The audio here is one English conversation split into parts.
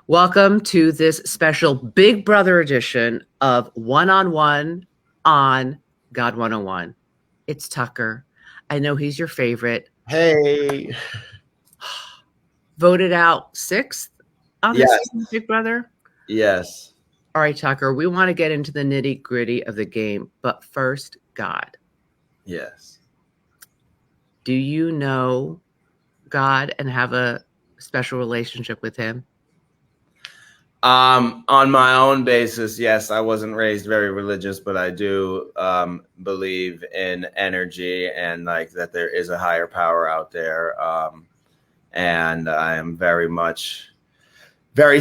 Welcome to this special Big Brother edition of One on God 101. It's Tucker. I know he's your favorite. Hey. Voted out sixth on this Yes. season, Big Brother. Yes. All right, Tucker, we want to get into the nitty gritty of the game, but first, God. Yes. Do you know God and have a special relationship with him? On my own basis, yes, I wasn't raised very religious, but I do believe in energy and like that there is a higher power out there. And I am very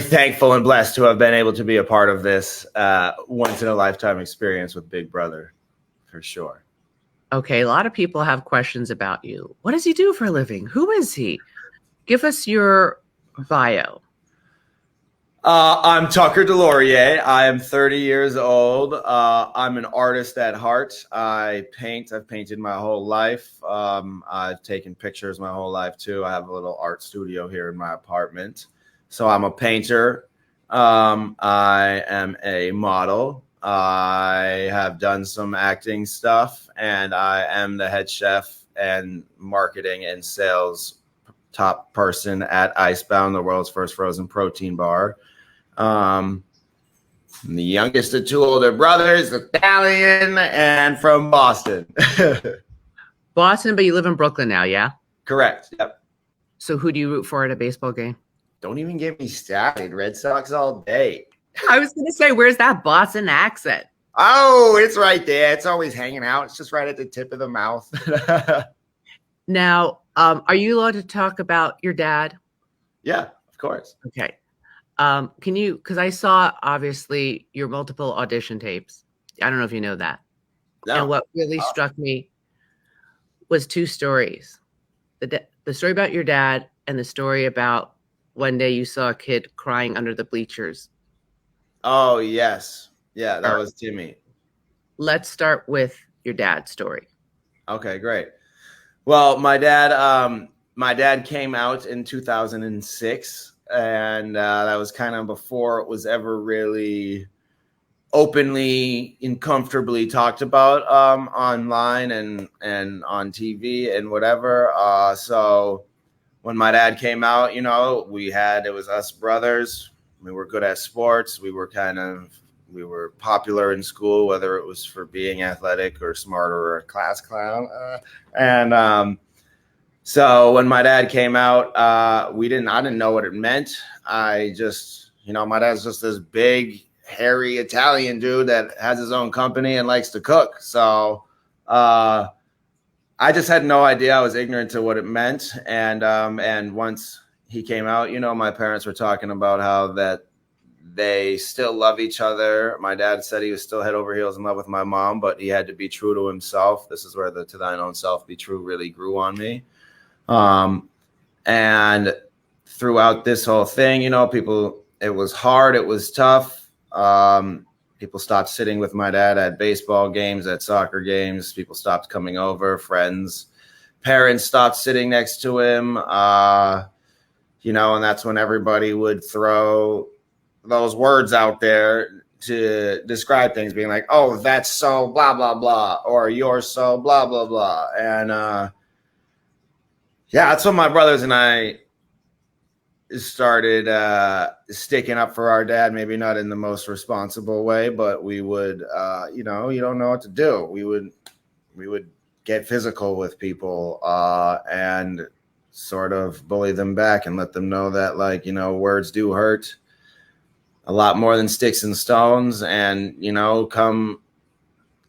thankful and blessed to have been able to be a part of this once in a lifetime experience with Big Brother, for sure. Okay, a lot of people have questions about you. What does he do for a living? Who is he? Give us your bio. I'm Tucker Des Lauriers. I am 30 years old. I'm an artist at heart. I paint. I've painted my whole life. I've taken pictures my whole life too. I have a little art studio here in my apartment. So I'm a painter. I am a model. I have done some acting stuff, and I am the head chef and marketing and sales top person at Icebound, the world's first frozen protein bar. The youngest of two older brothers, Italian and from Boston. Boston, but you live in Brooklyn now, yeah? Correct. Yep. So who do you root for at a baseball game? Don't even get me started. Red Sox all day. I was going to say, where's that Boston accent? Oh, it's right there. It's always hanging out. It's just right at the tip of the mouth. Now, are you allowed to talk about your dad? Yeah, of course. Okay. Can you, because I saw obviously your multiple audition tapes. I don't know if you know that. No. And what really struck me was two stories. The story about your dad and the story about one day you saw a kid crying under the bleachers. Oh, yes. Yeah, that was Timmy. Let's start with your dad's story. Okay, great. Well, my dad came out in 2006. And that was kind of before it was ever really openly and comfortably talked about online and on TV and whatever. So when my dad came out, it was us brothers. We were good at sports. We were popular in school, whether it was for being athletic or smart or a class clown. So when my dad came out, I didn't know what it meant. I just, my dad's just this big, hairy Italian dude that has his own company and likes to cook. So I just had no idea. I was ignorant to what it meant. And once he came out, my parents were talking about how that they still love each other. My dad said he was still head over heels in love with my mom, but he had to be true to himself. This is where the to thine own self be true really grew on me. And throughout this whole thing, it was hard. It was tough. People stopped sitting with my dad at baseball games, at soccer games. People stopped coming over, friends, parents stopped sitting next to him. And that's when everybody would throw those words out there to describe things, being like, oh, that's so blah, blah, blah, or you're so blah, blah, blah. And, yeah, that's when my brothers and I started sticking up for our dad, maybe not in the most responsible way, but we would, you don't know what to do. We would get physical with people and sort of bully them back and let them know that, words do hurt a lot more than sticks and stones. And,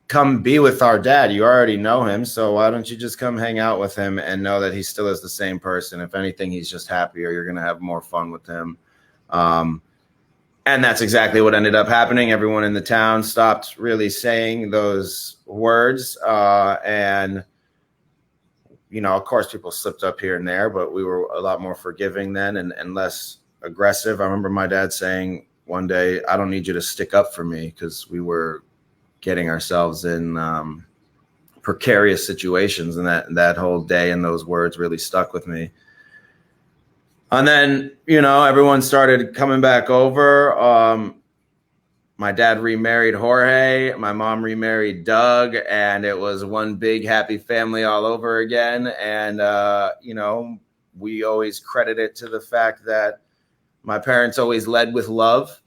come be with our dad. You already know him, so why don't you just come hang out with him and know that he still is the same person? If anything, he's just happier. You're going to have more fun with him. And that's exactly what ended up happening. Everyone in the town stopped really saying those words. And, of course, people slipped up here and there, but we were a lot more forgiving then and less aggressive. I remember my dad saying one day, I don't need you to stick up for me, because we were getting ourselves in precarious situations, and that whole day and those words really stuck with me. And then, you know, everyone started coming back over. My dad remarried Jorge. My mom remarried Doug. And it was one big happy family all over again. And, you know, we always credit it to the fact that my parents always led with love.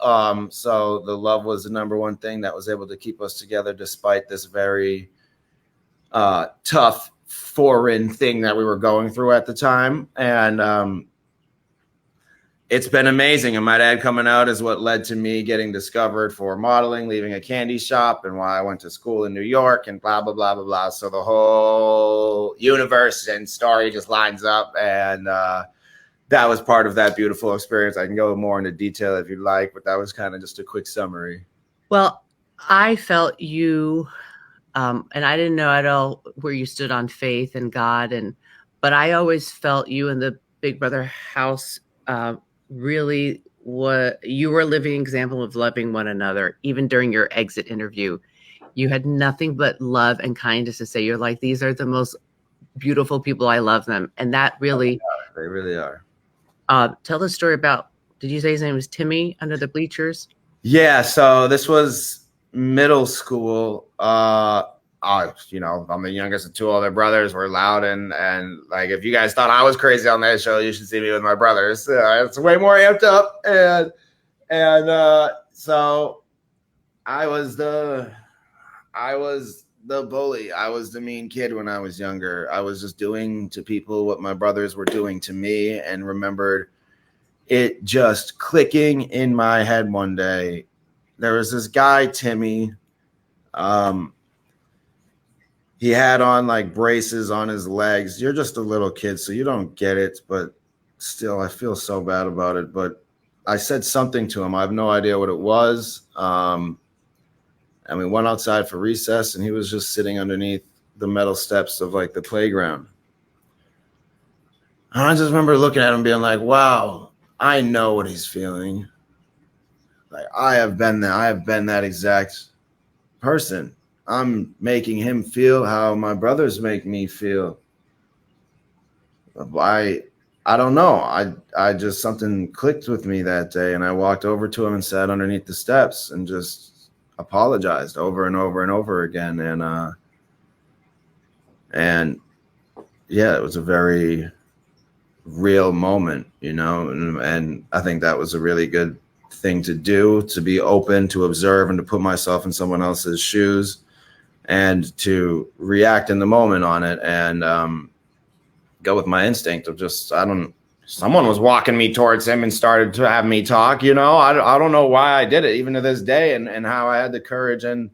So the love was the number one thing that was able to keep us together despite this very tough foreign thing that we were going through at the time. And it's been amazing. And my dad coming out is what led to me getting discovered for modeling, leaving a candy shop, and why I went to school in New York, and blah, blah, blah, blah, blah. So the whole universe and story just lines up. And that was part of that beautiful experience. I can go more into detail if you'd like, but that was kind of just a quick summary. Well, I felt you, and I didn't know at all where you stood on faith and God, but I always felt you in the Big Brother house really you were a living example of loving one another. Even during your exit interview, you had nothing but love and kindness to say. You're like, these are the most beautiful people. I love them. And that really, they really are. Tell the story about, did you say his name was Timmy under the bleachers? Yeah. So this was middle school. You know, I'm the youngest of two older brothers. We're loud and like, if you guys thought I was crazy on that show, you should see me with my brothers. It's way more amped up. And so I was the bully. I was the mean kid when I was younger. I was just doing to people what my brothers were doing to me, and remembered it just clicking in my head one day. There was this guy, Timmy. He had on like braces on his legs. You're just a little kid, so you don't get it, but still, I feel so bad about it. But I said something to him. I have no idea what it was. And we went outside for recess, and he was just sitting underneath the metal steps of like the playground. And I just remember looking at him being like, wow, I know what he's feeling. Like, I have been there. I have been that exact person. I'm making him feel how my brothers make me feel. I don't know. I just, something clicked with me that day, and I walked over to him and sat underneath the steps and just apologized over and over and over again. And yeah, it was a very real moment, you know, and I think that was a really good thing to do, to be open, to observe, and to put myself in someone else's shoes, and to react in the moment on it, and go with my instinct of just, someone was walking me towards him and started to have me talk, you know. I don't know why I did it, even to this day, and how I had the courage and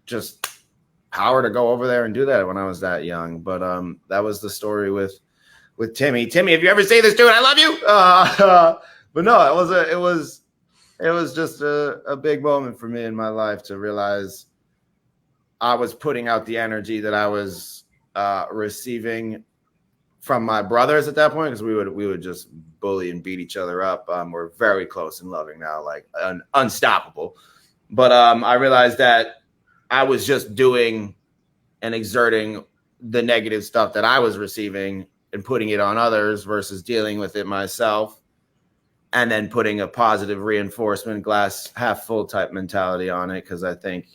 just power to go over there and do that when I was that young. But that was the story with Timmy. Timmy, if you ever see this, dude, I love you. But no, it was just a big moment for me in my life to realize I was putting out the energy that I was receiving from my brothers at that point, because we would just bully and beat each other up. We're very close and loving now, like unstoppable. But I realized that I was just doing and exerting the negative stuff that I was receiving and putting it on others versus dealing with it myself, and then putting a positive reinforcement, glass half full type mentality on it. Because I think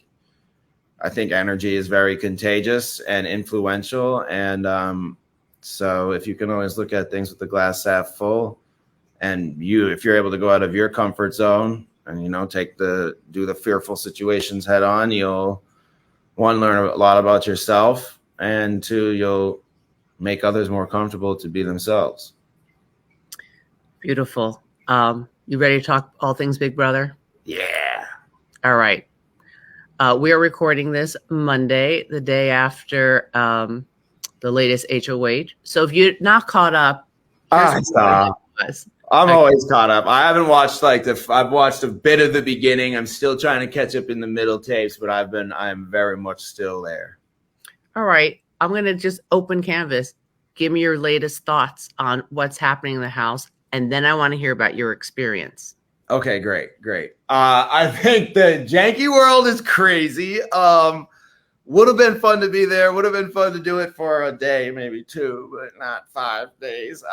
energy is very contagious and influential. And so if you can always look at things with the glass half full, and if you're able to go out of your comfort zone and, you know, do the fearful situations head on, you'll, one, learn a lot about yourself, and two, you'll make others more comfortable to be themselves. Beautiful. You ready to talk all things Big Brother? Yeah. All right. We are recording this Monday, the day after the latest HOH. So if you're not caught up, I'm always caught up. I haven't watched I've watched a bit of the beginning. I'm still trying to catch up in the middle tapes, but I'm very much still there. All right. I'm going to just open canvas. Give me your latest thoughts on what's happening in the house, and then I want to hear about your experience. Okay, great. I think the janky world is crazy. would have been fun to be there. Would have been fun to do it for a day, maybe 2, but not 5 days.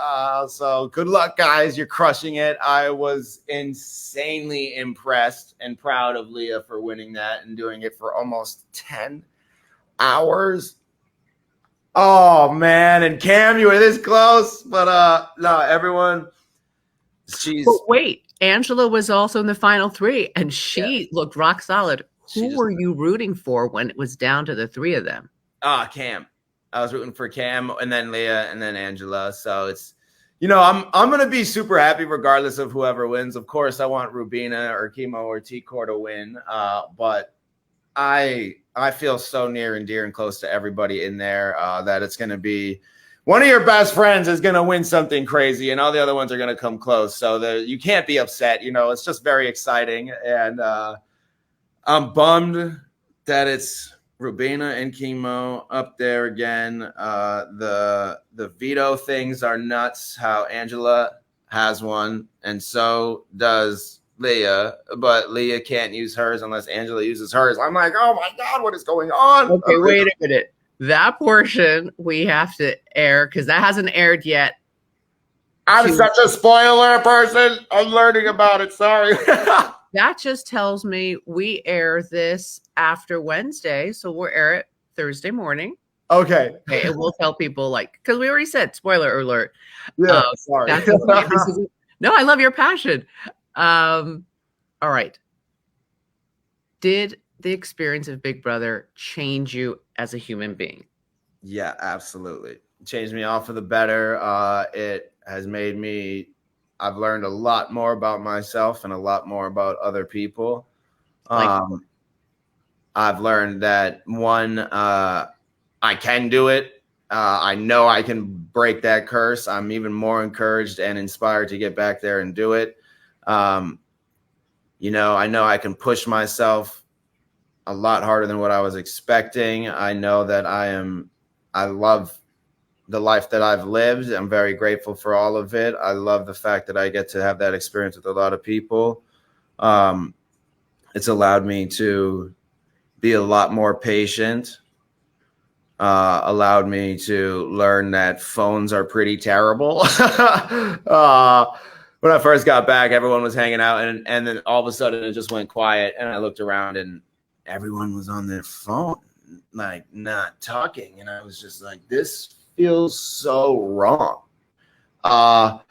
So good luck, guys. You're crushing it. I was insanely impressed and proud of Leah for winning that and doing it for almost 10 hours. Oh, man. And Cam, you were this close. But no, everyone, But wait, Angela was also in the final 3, and she looked rock solid. Who were you rooting for when it was down to the 3 of them? Cam. I was rooting for Cam, and then Leah, and then Angela. So it's, I'm gonna be super happy regardless of whoever wins. Of course, I want Rubina or Chemo or T-Core to win. But I feel so near and dear and close to everybody in there that it's gonna be one of your best friends is gonna win something crazy, and all the other ones are gonna come close. So you can't be upset. It's just very exciting, and I'm bummed that it's Rubina and Chemo up there again. The veto things are nuts. How Angela has one, and so does Leah. But Leah can't use hers unless Angela uses hers. I'm like, oh my God, what is going on? Okay, wait a minute. That portion we have to air because that hasn't aired yet. I'm such a spoiler person. I'm learning about it. Sorry. That just tells me we air this after Wednesday, so we'll air it Thursday morning. Okay. And we'll tell people because we already said spoiler alert. Yeah, sorry. No, I love your passion. All right. Did the experience of Big Brother change you as a human being? Yeah, absolutely. It changed me all for the better. It has made me I've learned a lot more about myself and a lot more about other people. I've learned that one, I can do it. I know I can break that curse. I'm even more encouraged and inspired to get back there and do it. I know I can push myself a lot harder than what I was expecting. I know that I love the life that I've lived. I'm very grateful for all of it. I love the fact that I get to have that experience with a lot of people. It's allowed me to be a lot more patient, allowed me to learn that phones are pretty terrible. When I first got back, everyone was hanging out, and then all of a sudden it just went quiet, and I looked around and everyone was on their phone, not talking. And I was just like, this feels so wrong. I've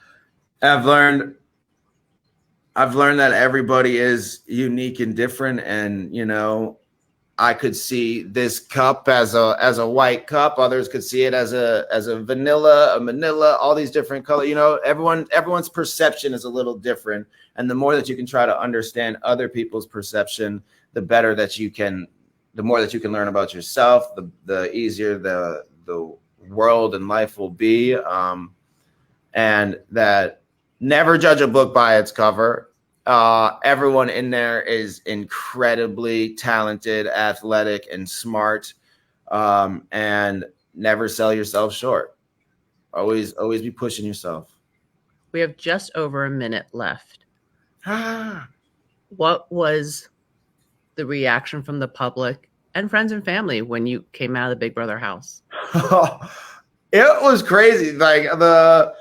learned that everybody is unique and different, and I could see this cup as a white cup. Others could see it as a vanilla, a manila, all these different colors. Everyone's perception is a little different, and the more that you can try to understand other people's perception, the more that you can learn about yourself. The easier the world and life will be, and that never judge a book by its cover. Everyone in there is incredibly talented, athletic, and smart, and never sell yourself short. Always be pushing yourself. We have just over a minute left. What was the reaction from the public and friends and family when you came out of the Big Brother house? It was crazy. The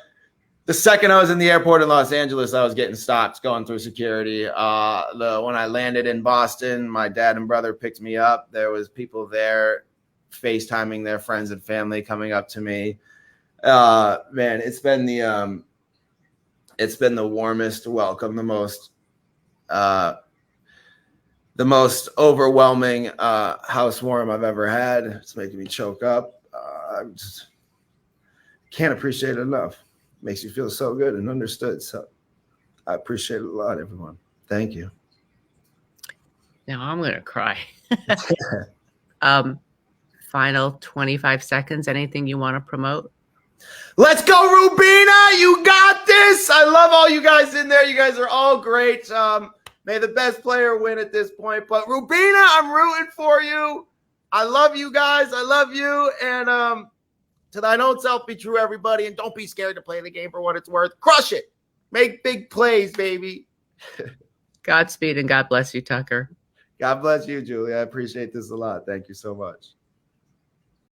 second I was in the airport in Los Angeles, I was getting stopped going through security. When I landed in Boston, my dad and brother picked me up. There was people there FaceTiming their friends and family coming up to me. Man, it's been the warmest welcome, the most overwhelming housewarming I've ever had. It's making me choke up. I just can't appreciate it enough. Makes you feel so good and understood. So I appreciate it a lot, everyone. Thank you. Now I'm going to cry. Final 25 seconds. Anything you want to promote? Let's go, Rubina. You got this. I love all you guys in there. You guys are all great. May the best player win at this point. But Rubina, I'm rooting for you. I love you guys. I love you. And to thine own self be true, everybody. And don't be scared to play the game for what it's worth. Crush it. Make big plays, baby. Godspeed and God bless you, Tucker. God bless you, Julie. I appreciate this a lot. Thank you so much.